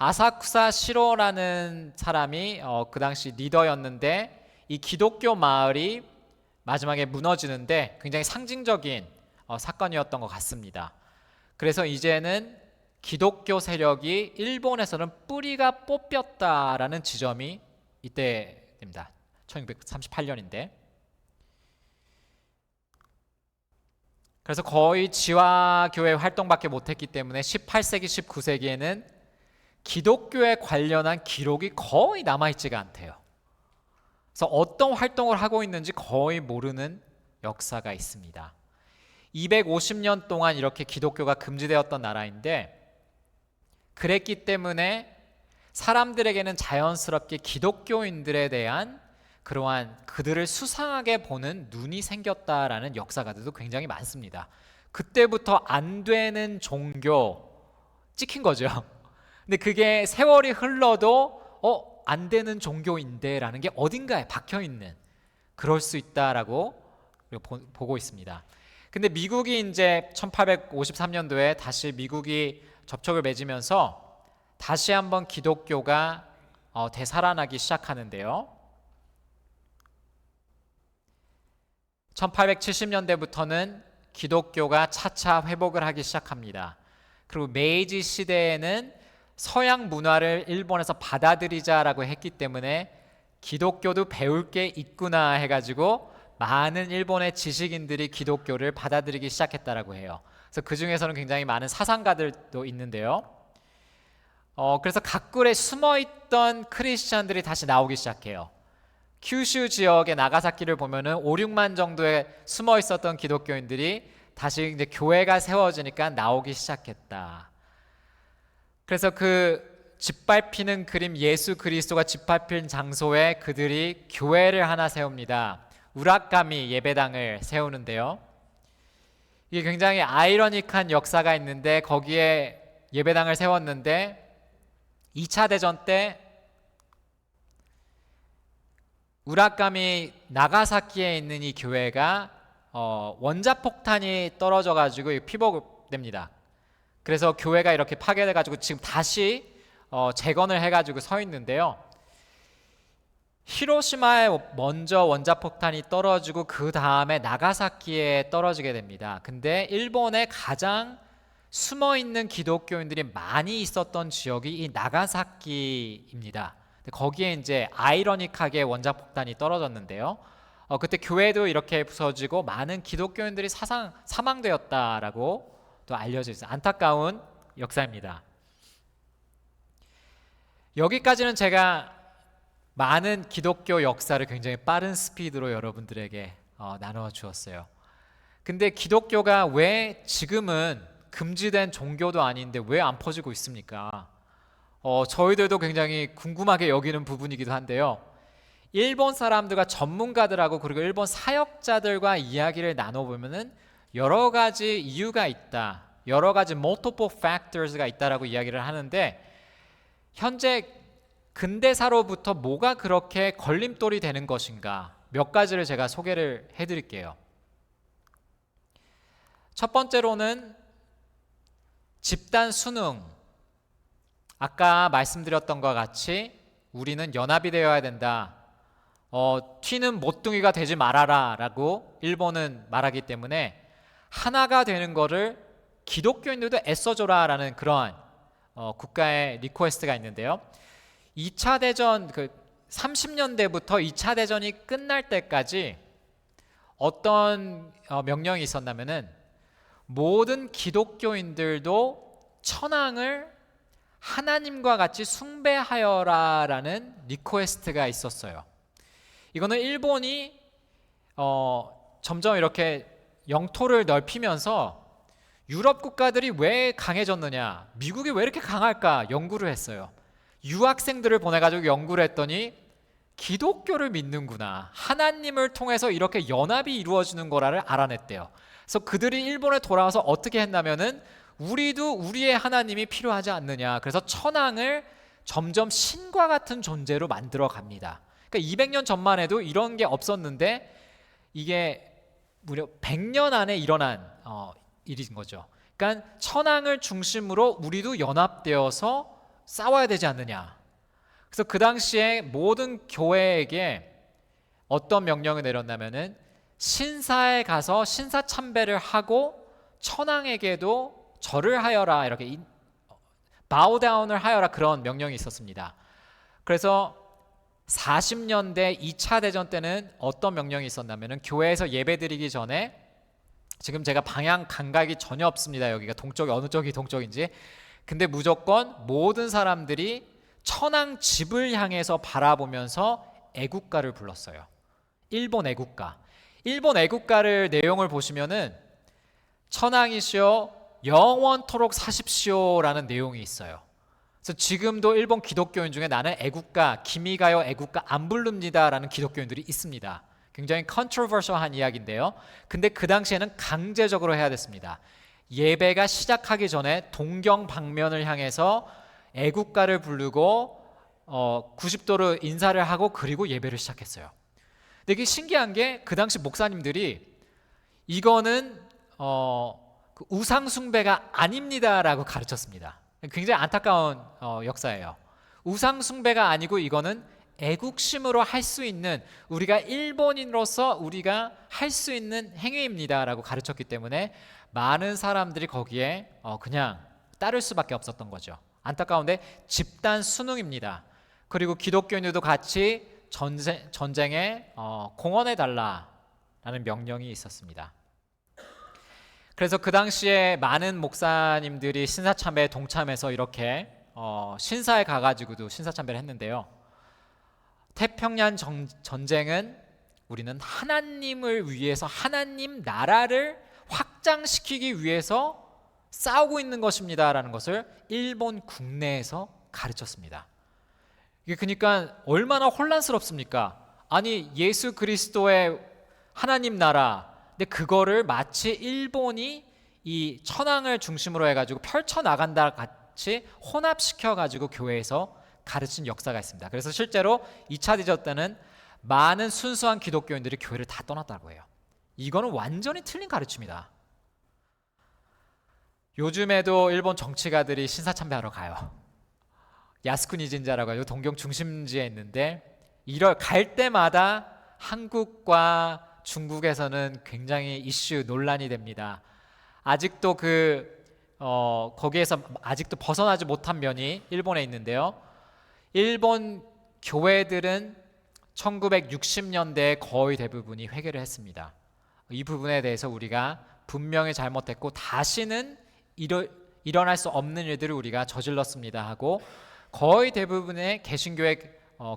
아사쿠사 시로라는 사람이 그 당시 리더였는데 이 기독교 마을이 마지막에 무너지는데 굉장히 상징적인 사건이었던 것 같습니다. 그래서 이제는 기독교 세력이 일본에서는 뿌리가 뽑혔다라는 지점이 이때입니다. 1638년인데. 그래서 거의 지화교회 활동밖에 못했기 때문에 18세기, 19세기에는 기독교에 관련한 기록이 거의 남아있지가 않대요. 그래서 어떤 활동을 하고 있는지 거의 모르는 역사가 있습니다. 250년 동안 이렇게 기독교가 금지되었던 나라인데, 그랬기 때문에 사람들에게는 자연스럽게 기독교인들에 대한 그러한 그들을 수상하게 보는 눈이 생겼다라는 역사가들도 굉장히 많습니다. 그때부터 안 되는 종교 찍힌 거죠. 근데 그게 세월이 흘러도 안 되는 종교인데 라는 게 어딘가에 박혀있는, 그럴 수 있다라고 보고 있습니다. 근데 미국이 이제 1853년도에 다시 미국이 접촉을 맺으면서 다시 한번 기독교가 되살아나기 시작하는데요. 1870년대부터는 기독교가 차차 회복을 하기 시작합니다. 그리고 메이지 시대에는 서양 문화를 일본에서 받아들이자라고 했기 때문에 기독교도 배울 게 있구나 해가지고 많은 일본의 지식인들이 기독교를 받아들이기 시작했다라고 해요. 그래서 그 중에서는 굉장히 많은 사상가들도 있는데요. 그래서 각굴에 숨어있던 크리스찬들이 다시 나오기 시작해요. 큐슈 지역의 나가사키를 보면은 5, 6만 정도의 숨어 있었던 기독교인들이 다시 이제 교회가 세워지니까 나오기 시작했다. 그래서 그 짓밟히는 그림, 예수 그리스도가 짓밟힌 장소에 그들이 교회를 하나 세웁니다. 우라카미 예배당을 세우는데요. 이게 굉장히 아이러니한 역사가 있는데, 거기에 예배당을 세웠는데 2차 대전 때 우라카미 나가사키에 있는 이 교회가 원자폭탄이 떨어져 가지고 피복됩니다. 그래서 교회가 이렇게 파괴돼 가지고 지금 다시 재건을 해 가지고 서 있는데요. 히로시마에 먼저 원자폭탄이 떨어지고 그 다음에 나가사키에 떨어지게 됩니다. 근데 일본에 가장 숨어있는 기독교인들이 많이 있었던 지역이 이 나가사키입니다. 거기에 이제 아이러니하게 원자폭탄이 떨어졌는데요. 그때 교회도 이렇게 부서지고 많은 기독교인들이 사망되었다라고 또 알려져 있어요. 안타까운 역사입니다. 여기까지는 제가 많은 기독교 역사를 굉장히 빠른 스피드로 여러분들에게 나누어 주었어요. 근데 기독교가 왜 지금은 금지된 종교도 아닌데 왜 안 퍼지고 있습니까? 저희들도 굉장히 궁금하게 여기는 부분이기도 한데요. 일본 사람들과 전문가들하고 그리고 일본 사역자들과 이야기를 나눠보면은 여러 가지 이유가 있다, 여러 가지 multiple factors가 있다라고 이야기를 하는데, 현재 근대사로부터 뭐가 그렇게 걸림돌이 되는 것인가, 몇 가지를 제가 소개를 해드릴게요. 첫 번째로는 집단 수능. 아까 말씀드렸던 것과 같이 우리는 연합이 되어야 된다. 튀는 모퉁이가 되지 말아라 라고 일본은 말하기 때문에 하나가 되는 거를 기독교인들도 애써줘라 라는 그러한 국가의 리퀘스트가 있는데요. 2차 대전 30년대부터 2차 대전이 끝날 때까지 어떤 명령이 있었냐면은 모든 기독교인들도 천황을 하나님과 같이 숭배하여라 라는 리퀘스트가 있었어요. 이거는 일본이 점점 이렇게 영토를 넓히면서 유럽 국가들이 왜 강해졌느냐, 미국이 왜 이렇게 강할까 연구를 했어요. 유학생들을 보내가지고 연구를 했더니 기독교를 믿는구나, 하나님을 통해서 이렇게 연합이 이루어지는 거라를 알아냈대요. 그래서 그들이 일본에 돌아와서 어떻게 했냐면은 우리도 우리의 하나님이 필요하지 않느냐, 그래서 천황을 점점 신과 같은 존재로 만들어 갑니다. 그러니까 200년 전만 해도 이런 게 없었는데 이게 무려 100년 안에 일어난 일인 거죠. 그러니까 천황을 중심으로 우리도 연합되어서 싸워야 되지 않느냐. 그래서 그 당시에 모든 교회에게 어떤 명령을 내렸냐면은 신사에 가서 신사 참배를 하고 천황에게도 절을 하여라, 이렇게 바우다운을 하여라, 그런 명령이 있었습니다. 그래서 40년대 2차 대전 때는 어떤 명령이 있었냐면은 교회에서 예배드리기 전에, 지금 제가 방향 감각이 전혀 없습니다. 여기가 동쪽이 어느 쪽이 동쪽인지. 근데 무조건 모든 사람들이 천황 집을 향해서 바라보면서 애국가를 불렀어요. 일본 애국가. 일본 애국가를 내용을 보시면은 천황이시여 영원토록 사십시오라는 내용이 있어요. 그래서 지금도 일본 기독교인 중에 나는 애국가, 기미가요 애국가 안 부릅니다라는 기독교인들이 있습니다. 굉장히 컨트로버셜한 이야기인데요. 근데 그 당시에는 강제적으로 해야 됐습니다. 예배가 시작하기 전에 동경 방면을 향해서 애국가를 부르고 90도로 인사를 하고 그리고 예배를 시작했어요. 근데 이게 신기한 게 그 당시 목사님들이 이거는 그 우상 숭배가 아닙니다라고 가르쳤습니다. 굉장히 안타까운 역사예요. 우상 숭배가 아니고 이거는 애국심으로 할 수 있는, 우리가 일본인으로서 우리가 할 수 있는 행위입니다라고 가르쳤기 때문에 많은 사람들이 거기에 그냥 따를 수밖에 없었던 거죠. 안타까운데 집단 순응입니다. 그리고 기독교인들도 같이 전쟁에 공헌해 달라라는 명령이 있었습니다. 그래서 그 당시에 많은 목사님들이 신사참배에 동참해서 이렇게 신사에 가가지고도 신사참배를 했는데요. 태평양 전쟁은 우리는 하나님을 위해서, 하나님 나라를 확장시키기 위해서 싸우고 있는 것입니다라는 것을 일본 국내에서 가르쳤습니다. 이게 그러니까 얼마나 혼란스럽습니까? 아니, 예수 그리스도의 하나님 나라, 근데 그거를 마치 일본이 이 천황을 중심으로 해가지고 펼쳐나간다 같이 혼합시켜가지고 교회에서 가르친 역사가 있습니다. 그래서 실제로 2차 대전 때는 많은 순수한 기독교인들이 교회를 다 떠났다고 해요. 이거는 완전히 틀린 가르침이다. 요즘에도 일본 정치가들이 신사참배하러 가요. 야스쿠니 진자라고 해요. 동경 중심지에 있는데 갈 때마다 한국과 중국에서는 굉장히 이슈 논란이 됩니다. 아직도 거기에서 아직도 벗어나지 못한 면이 일본에 있는데요. 일본 교회들은 1960년대에 거의 대부분이 회개를 했습니다. 이 부분에 대해서 우리가 분명히 잘못했고 다시는 일어날 수 없는 일들을 우리가 저질렀습니다 하고, 거의 대부분의 개신교회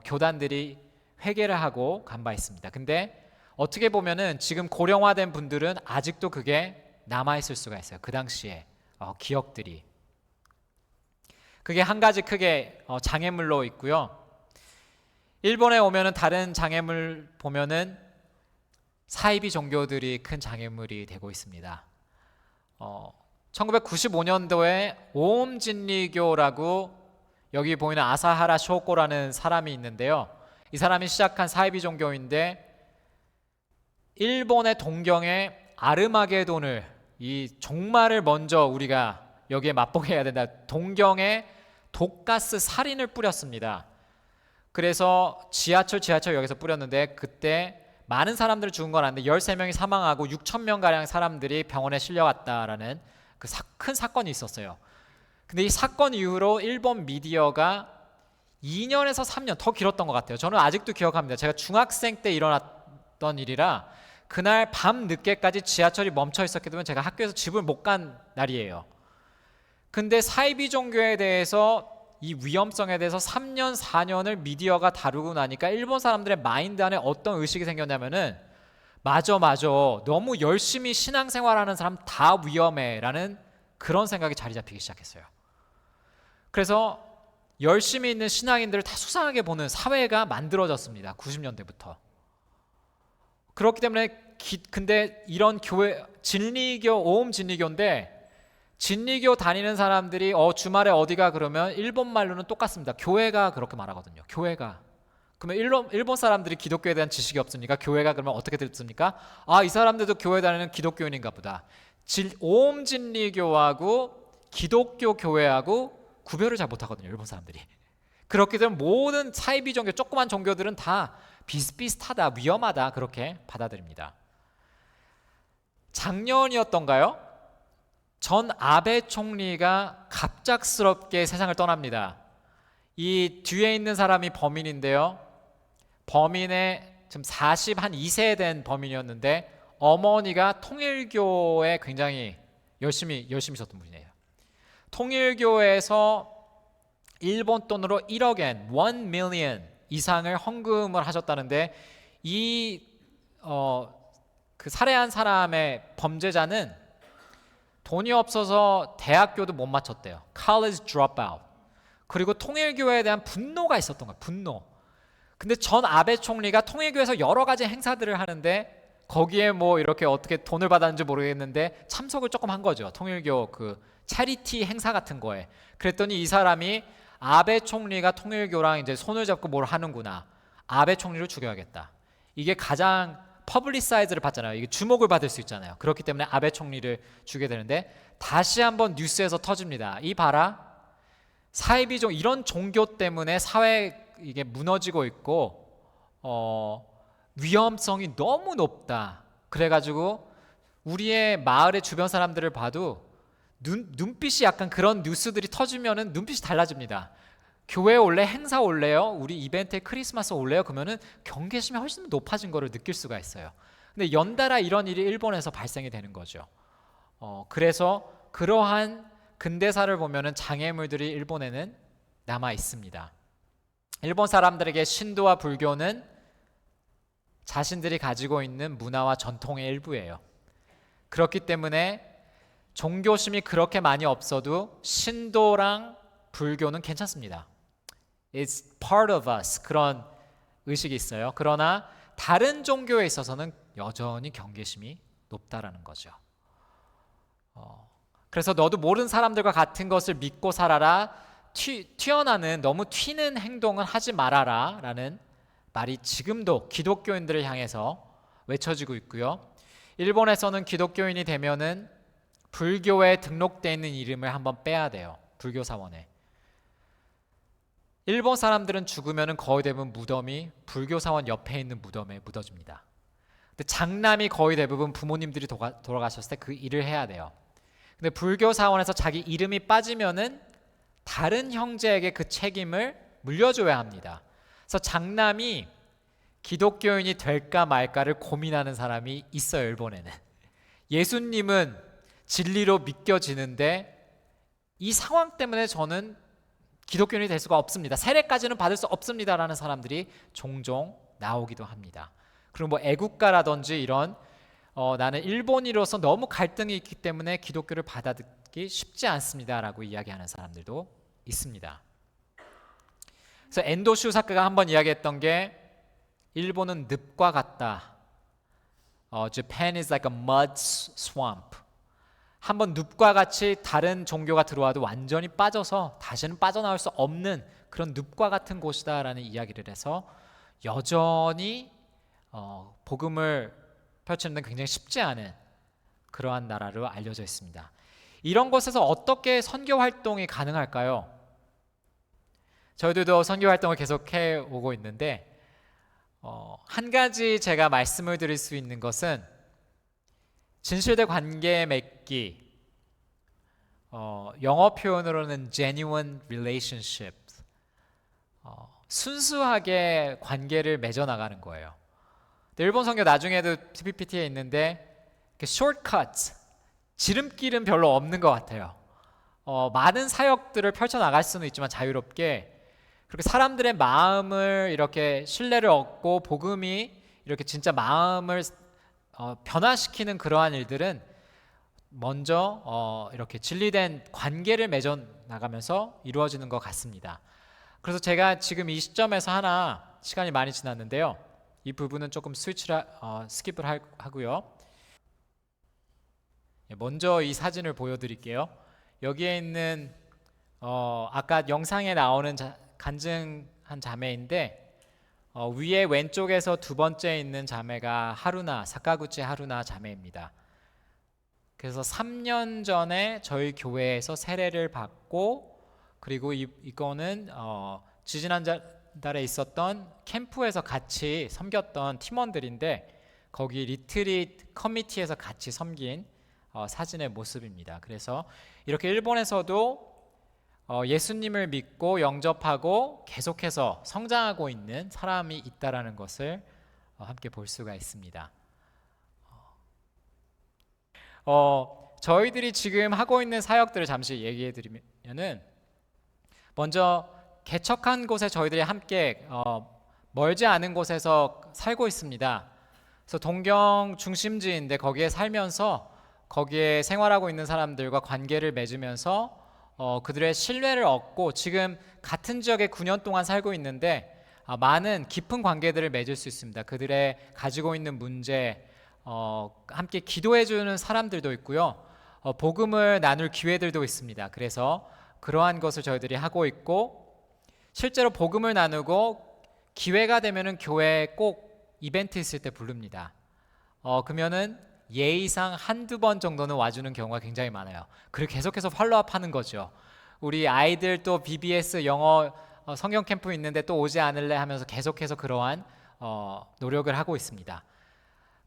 교단들이 회개를 하고 간 바 있습니다. 근데 어떻게 보면은 지금 고령화된 분들은 아직도 그게 남아있을 수가 있어요. 그 당시에 기억들이. 그게 한 가지 크게 장애물로 있고요. 일본에 오면은 다른 장애물 보면은 사이비 종교들이 큰 장애물이 되고 있습니다. 1995년도에 오음진리교라고, 여기 보이는 아사하라 쇼코라는 사람이 있는데요. 이 사람이 시작한 사이비 종교인데 일본의 동경에 아르마게돈을, 이 종말을 먼저 우리가 여기에 맛보게 해야 된다. 동경에 독가스 살인을 뿌렸습니다. 그래서 지하철 여기서 뿌렸는데 그때 많은 사람들이 죽은 건 아닌데 13명이 사망하고 6,000명가량 사람들이 병원에 실려갔다라는 그 큰 사건이 있었어요. 근데 이 사건 이후로 일본 미디어가 2년에서 3년, 더 길었던 것 같아요. 저는 아직도 기억합니다. 제가 중학생 때 일어났던 일이라 그날 밤 늦게까지 지하철이 멈춰 있었기 때문에 제가 학교에서 집을 못 간 날이에요. 근데 사이비 종교에 대해서, 이 위험성에 대해서 3년 4년을 미디어가 다루고 나니까 일본 사람들의 마인드 안에 어떤 의식이 생겼냐면은 맞아 너무 열심히 신앙생활하는 사람 다 위험해 라는 그런 생각이 자리 잡히기 시작했어요. 그래서 열심히 있는 신앙인들을 다 수상하게 보는 사회가 만들어졌습니다. 90년대부터. 그렇기 때문에 근데 이런 교회, 진리교, 오음 진리교인데 진리교 다니는 사람들이 주말에 어디가 그러면 일본 말로는 똑같습니다. 교회가 그렇게 말하거든요. 교회가. 그러면 일본 사람들이 기독교에 대한 지식이 없으니까 교회가 그러면 어떻게 듣습니까? 이 사람들도 교회 다니는 기독교인인가 보다. 오음 진리교하고 기독교 교회하고 구별을 잘 못하거든요, 일본 사람들이. 그렇기 때문에 모든 사이비 종교, 조그만 종교들은 다 비슷비슷하다, 위험하다 그렇게 받아들입니다. 작년이었던가요? 전 아베 총리가 갑작스럽게 세상을 떠납니다. 이 뒤에 있는 사람이 범인인데요. 범인의 지금 42세 된 범인이었는데 어머니가 통일교에 굉장히 열심히 있었던 분이에요. 통일교에서 일본 돈으로 1억 엔, 1 million 이상을 헌금을 하셨다는데 그 살해한 사람의 범죄자는 돈이 없어서 대학교도 못 마쳤대요. College dropout. 그리고 통일교에 대한 분노가 있었던 거예요. 분노. 근데 전 아베 총리가 통일교에서 여러 가지 행사들을 하는데 거기에 뭐 이렇게 어떻게 돈을 받았는지 모르겠는데 참석을 조금 한 거죠. 통일교 그 차리티 행사 같은 거에. 그랬더니 이 사람이 아베 총리가 통일교랑 이제 손을 잡고 뭘 하는구나. 아베 총리를 죽여야겠다. 이게 가장 퍼블리사이즈를 받잖아요. 이게 주목을 받을 수 있잖아요. 그렇기 때문에 아베 총리를 죽게 되는데 다시 한번 뉴스에서 터집니다. 이 봐라. 사이비종 이런 종교 때문에 사회 이게 무너지고 있고 위험성이 너무 높다. 그래가지고 우리의 마을의 주변 사람들을 봐도 눈빛이 약간 그런 뉴스들이 터지면은 눈빛이 달라집니다. 교회 올래? 행사 올래요? 우리 이벤트에 크리스마스 올래요? 그러면은 경계심이 훨씬 높아진 거를 느낄 수가 있어요. 근데 연달아 이런 일이 일본에서 발생이 되는 거죠. 그래서 그러한 근대사를 보면은 장애물들이 일본에는 남아 있습니다. 일본 사람들에게 신도와 불교는 자신들이 가지고 있는 문화와 전통의 일부예요. 그렇기 때문에 종교심이 그렇게 많이 없어도 신도랑 불교는 괜찮습니다. It's part of us. 그런 의식이 있어요. 그러나 다른 종교에 있어서는 여전히 경계심이 높다라는 거죠. 그래서 너도 모르는 사람들과 같은 것을 믿고 살아라. 튀어나는 너무 튀는 행동은 하지 말아라 라는 말이 지금도 기독교인들을 향해서 외쳐지고 있고요. 일본에서는 기독교인이 되면은 불교에 등록되어 있는 이름을 한번 빼야 돼요. 불교 사원에. 일본 사람들은 죽으면 거의 대부분 무덤이 불교 사원 옆에 있는 무덤에 묻어집니다. 근데 장남이 거의 대부분 부모님들이 돌아가셨을 때 그 일을 해야 돼요. 근데 불교 사원에서 자기 이름이 빠지면은 다른 형제에게 그 책임을 물려줘야 합니다. 그래서 장남이 기독교인이 될까 말까를 고민하는 사람이 있어요. 일본에는. 예수님은 진리로 믿겨지는데 이 상황 때문에 저는 기독교인이 될 수가 없습니다. 세례까지는 받을 수 없습니다라는 사람들이 종종 나오기도 합니다. 그리고 뭐 애국가라든지 이런 나는 일본인으로서 너무 갈등이 있기 때문에 기독교를 받아들이기 쉽지 않습니다라고 이야기하는 사람들도 있습니다. 그래서 엔도 슈사카가 한번 이야기했던 게 일본은 늪과 같다. Japan is like a mud swamp. 한번 늪과 같이 다른 종교가 들어와도 완전히 빠져서 다시는 빠져나올 수 없는 그런 늪과 같은 곳이다라는 이야기를 해서 여전히 복음을 펼치는 데 굉장히 쉽지 않은 그러한 나라로 알려져 있습니다. 이런 곳에서 어떻게 선교 활동이 가능할까요? 저희들도 선교 활동을 계속해 오고 있는데 한 가지 제가 말씀을 드릴 수 있는 것은 진실된 관계 맺기, 영어 표현으로는 genuine relationship, 순수하게 관계를 맺어나가는 거예요. 일본 선교 나중에도 PPT에 있는데 shortcuts, 지름길은 별로 없는 것 같아요. 많은 사역들을 펼쳐나갈 수는 있지만 자유롭게 그렇게 사람들의 마음을 이렇게 신뢰를 얻고 복음이 이렇게 진짜 마음을 변화시키는 그러한 일들은 먼저 이렇게 진리된 관계를 맺어 나가면서 이루어지는 것 같습니다. 그래서 제가 지금 이 시점에서 하나 시간이 많이 지났는데요. 이 부분은 조금 스킵을 하고요. 먼저 이 사진을 보여드릴게요. 여기에 있는 아까 영상에 나오는 간증한 자매인데 위에 왼쪽에서 두 번째 있는 자매가 하루나 사카구치 하루나 자매입니다. 그래서 3년 전에 저희 교회에서 세례를 받고 그리고 이거는 지지난달에 있었던 캠프에서 같이 섬겼던 팀원들인데 거기 리트릿 커미티에서 같이 섬긴 사진의 모습입니다. 그래서 이렇게 일본에서도 예수님을 믿고 영접하고 계속해서 성장하고 있는 사람이 있다라는 것을 함께 볼 수가 있습니다. 저희들이 지금 하고 있는 사역들을 잠시 얘기해 드리면은, 먼저 개척한 곳에 저희들이 함께 멀지 않은 곳에서 살고 있습니다. 그래서 동경 중심지인데 거기에 살면서 거기에 생활하고 있는 사람들과 관계를 맺으면서 그들의 신뢰를 얻고 지금 같은 지역에 9년 동안 살고 있는데 많은 깊은 관계들을 맺을 수 있습니다. 그들의 가지고 있는 문제, 함께 기도해 주는 사람들도 있고요. 복음을 나눌 기회들도 있습니다. 그래서 그러한 것을 저희들이 하고 있고, 실제로 복음을 나누고 기회가 되면은 교회에 꼭 이벤트 있을 때 부릅니다. 그러면은 예의상 한두 번 정도는 와주는 경우가 굉장히 많아요. 그리고 계속해서 팔로우업 하는 거죠. 우리 아이들 또 BBS 영어 성경 캠프 있는데 또 오지 않을래 하면서 계속해서 그러한 노력을 하고 있습니다.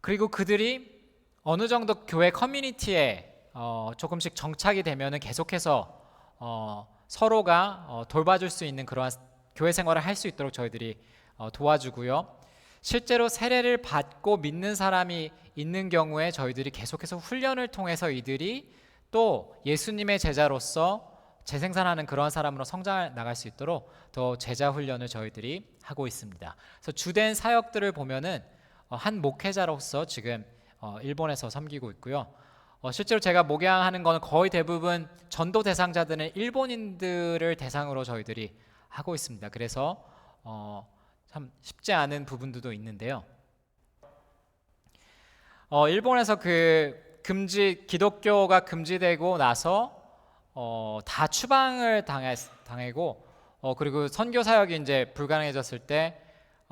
그리고 그들이 어느 정도 교회 커뮤니티에 조금씩 정착이 되면은 계속해서 서로가 돌봐줄 수 있는 그러한 교회 생활을 할 수 있도록 저희들이 도와주고요. 실제로 세례를 받고 믿는 사람이 있는 경우에 저희들이 계속해서 훈련을 통해서 이들이 또 예수님의 제자로서 재생산하는 그러한 사람으로 성장해 나갈 수 있도록 더 제자 훈련을 저희들이 하고 있습니다. 그래서 주된 사역들을 보면은 한 목회자로서 지금 일본에서 섬기고 있고요. 실제로 제가 목양하는 거는 거의 대부분 전도 대상자들은 일본인들을 대상으로 저희들이 하고 있습니다. 그래서 참 쉽지 않은 부분들도 있는데요. 일본에서 기독교가 금지되고 나서 다 추방을 당하고 그리고 선교 사역이 이제 불가능해졌을 때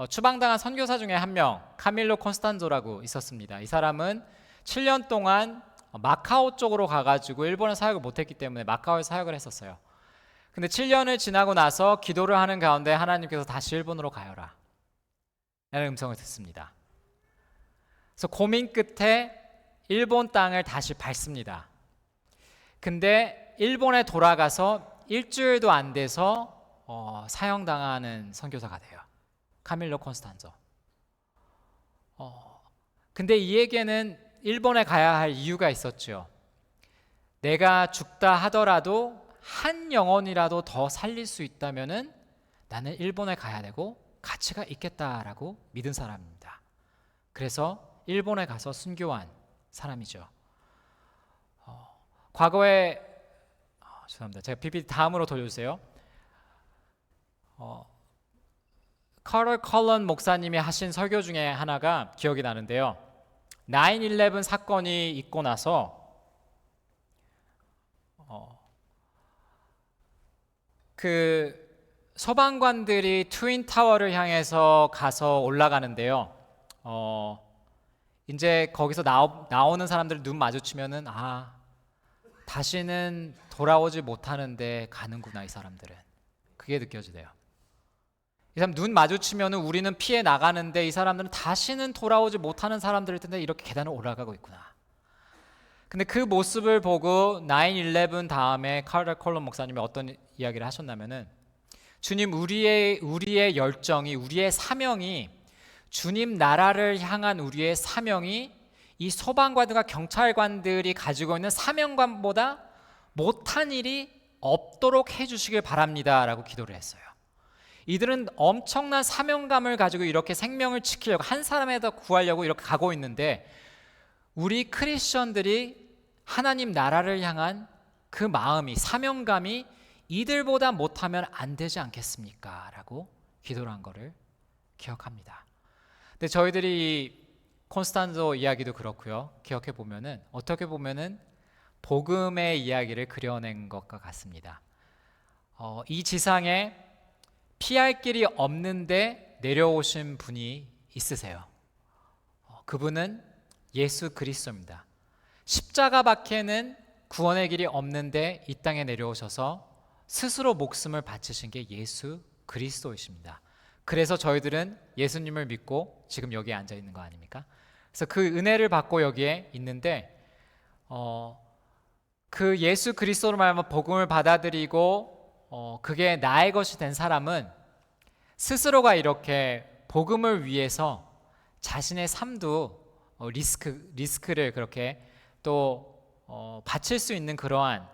추방당한 선교사 중에 한 명, 카밀로 콘스탄조라고 있었습니다. 이 사람은 7년 동안 마카오 쪽으로 가가지고 일본에 사역을 못했기 때문에 마카오에 사역을 했었어요. 근데 7년을 지나고 나서 기도를 하는 가운데 하나님께서 다시 일본으로 가여라 라는 음성을 듣습니다. 그래서 고민 끝에 일본 땅을 다시 밟습니다. 근데 일본에 돌아가서 일주일도 안 돼서 사형당하는 선교사가 돼요. 카밀로 콘스탄조. 근데 이에게는 일본에 가야 할 이유가 있었죠. 내가 죽다 하더라도 한 영혼이라도 더 살릴 수 있다면은 나는 일본에 가야 되고 가치가 있겠다라고 믿은 사람입니다. 그래서 일본에 가서 순교한 사람이죠. 과거에 죄송합니다. 제가 PPT 다음으로 돌려주세요. 카럴 컬런 목사님이 하신 설교 중에 하나가 기억이 나는데요. 9/11 사건이 있고 나서 그 소방관들이 트윈타워를 향해서 가서 올라가는데요. 이제 거기서 나오는 사람들 눈 마주치면은 다시는 돌아오지 못하는데 가는구나 이 사람들은. 그게 느껴지대요. 이 사람 눈 마주치면은 우리는 피해 나가는데 이 사람들은 다시는 돌아오지 못하는 사람들일 텐데 이렇게 계단을 올라가고 있구나. 근데 그 모습을 보고 9/11 다음에 카럴 컬런 목사님이 어떤 이야기를 하셨냐면은, 주님, 우리의 열정이, 우리의 사명이, 주님 나라를 향한 우리의 사명이 이 소방관들과 경찰관들이 가지고 있는 사명감보다 못한 일이 없도록 해주시길 바랍니다 라고 기도를 했어요. 이들은 엄청난 사명감을 가지고 이렇게 생명을 지키려고, 한 사람에다 구하려고 이렇게 가고 있는데, 우리 크리스천들이 하나님 나라를 향한 그 마음이, 사명감이 이들보다 못하면 안 되지 않겠습니까? 라고 기도를 한 거를 기억합니다. 근데 저희들이 콘스탄조 이야기도 그렇고요. 기억해 보면은, 어떻게 보면은 복음의 이야기를 그려낸 것과 같습니다. 이 지상에 피할 길이 없는데 내려오신 분이 있으세요. 그분은 예수 그리스도입니다. 십자가 밖에는 구원의 길이 없는데 이 땅에 내려오셔서 스스로 목숨을 바치신 게 예수 그리스도이십니다. 그래서 저희들은 예수님을 믿고 지금 여기에 앉아 있는 거 아닙니까? 그래서 그 은혜를 받고 여기에 있는데 그 예수 그리스도로 말하면 복음을 받아들이고 그게 나의 것이 된 사람은 스스로가 이렇게 복음을 위해서 자신의 삶도 리스크를 그렇게 또 바칠 수 있는 그러한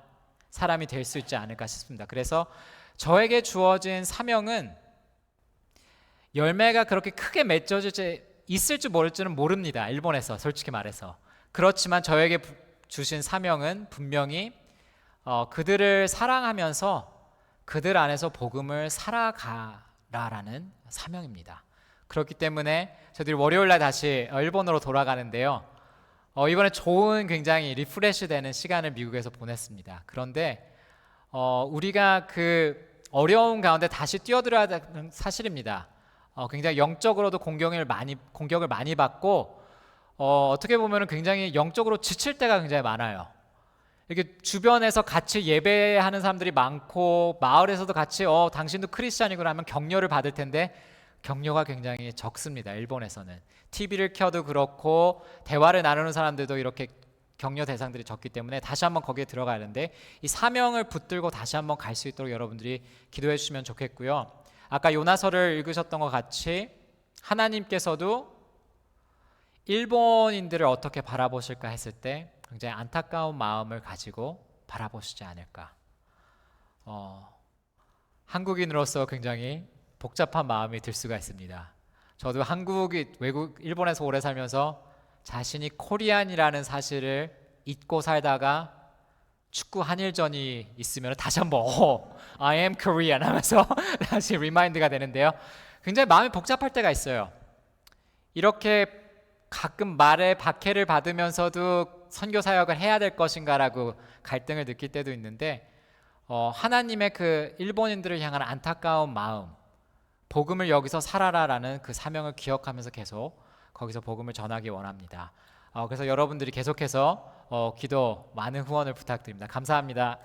사람이 될 수 있지 않을까 싶습니다. 그래서 저에게 주어진 사명은 열매가 그렇게 크게 맺어질지 있을지 모를지는 모릅니다. 일본에서 솔직히 말해서. 그렇지만 저에게 주신 사명은 분명히 그들을 사랑하면서 그들 안에서 복음을 살아가라라는 사명입니다. 그렇기 때문에 저희들이 월요일날 다시 일본으로 돌아가는데요. 이번에 좋은 굉장히 리프레시 되는 시간을 미국에서 보냈습니다. 그런데 우리가 그 어려운 가운데 다시 뛰어들어야 하는 사실입니다. 굉장히 영적으로도 공격을 많이 받고 어떻게 보면 굉장히 영적으로 지칠 때가 굉장히 많아요. 이렇게 주변에서 같이 예배하는 사람들이 많고 마을에서도 같이 당신도 크리스찬이구나 하면 격려를 받을 텐데 격려가 굉장히 적습니다. 일본에서는 TV를 켜도 그렇고 대화를 나누는 사람들도 이렇게 격려 대상들이 적기 때문에 다시 한번 거기에 들어가야 하는데 이 사명을 붙들고 다시 한번 갈 수 있도록 여러분들이 기도해 주시면 좋겠고요. 아까 요나서를 읽으셨던 것 같이 하나님께서도 일본인들을 어떻게 바라보실까 했을 때 굉장히 안타까운 마음을 가지고 바라보시지 않을까. 한국인으로서 굉장히 복잡한 마음이 들 수가 있습니다. 저도 일본에서 오래 살면서 자신이 코리안이라는 사실을 잊고 살다가 축구 한일전이 있으면 다시 한번 I am Korean 하면서 다시 리마인드가 되는데요. 굉장히 마음이 복잡할 때가 있어요. 이렇게 가끔 말에 박해를 받으면서도 선교 사역을 해야 될 것인가라고 갈등을 느낄 때도 있는데 하나님의 그 일본인들을 향한 안타까운 마음, 복음을 여기서 살아라라는 그 사명을 기억하면서 계속 거기서 복음을 전하기 원합니다. 그래서 여러분들이 계속해서 기도 많은 후원을 부탁드립니다. 감사합니다.